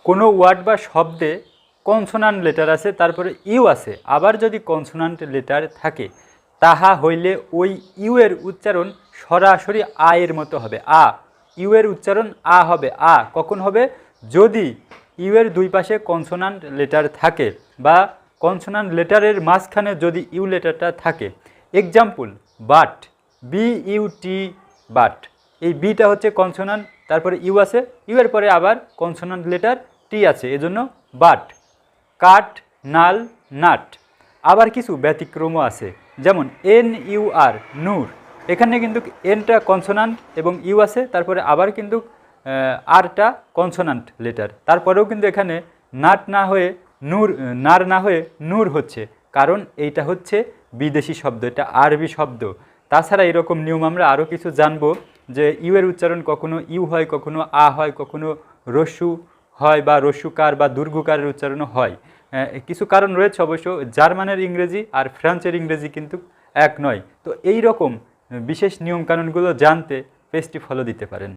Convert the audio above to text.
কোনো ওয়ার্ড বা শব্দে কনসোনান্ট লেটার আছে, তারপরে ইউ আছে, আবার যদি কনসোনান্ট লেটার থাকে তাহা হইলে ওই ইউ এর উচ্চারণ সরাসরি আ এর মতো হবে। আ, ইউ এর উচ্চারণ আ হবে। আ কখন হবে? যদি ইউ এর দুই পাশে কনসোনান্ট লেটার থাকে বা কনসোনান্ট লেটারের মাঝখানে যদি ইউ লেটারটা থাকে। Example, but, B U T, but. এই বিটা হচ্ছে কনসোনান্ট, তারপরে ইউ আছে, ইউ এর পরে আবার কনসোনান্ট লেটার টি আছে, এজন্য বাট। Cut, null, nut. আবার কিছু ব্যতিক্রমও আছে, যেমন এন ইউ আর, নূর। এখানে কিন্তু এনটা কনসোনান্ট এবং ইউ আছে, তারপরে আবার কিন্তু আরটা কনসোনান্ট লেটার, তারপরেও কিন্তু এখানে নাট না হয়ে নূর, নার না হয়ে নূর হচ্ছে, কারণ এইটা হচ্ছে বিদেশি শব্দ, এটা আরবি শব্দ। তাছাড়া এরকম নিয়ম আমরা আরও কিছু জানবো, যে ইউ এর উচ্চারণ কখনো ইউ হয়, কখনো আ হয়, কখনো রস্যু হয় বা রস্যুকার বা দুর্ঘকারের উচ্চারণও হয়। কিছু কারণ রয়েছে অবশ্য। জার্মানের ইংরেজি আর ফ্রান্সের ইংরেজি কিন্তু এক নয়। তো এই রকম বিশেষ নিয়মকানুনগুলো জানতে পেজটি ফলো দিতে পারেন।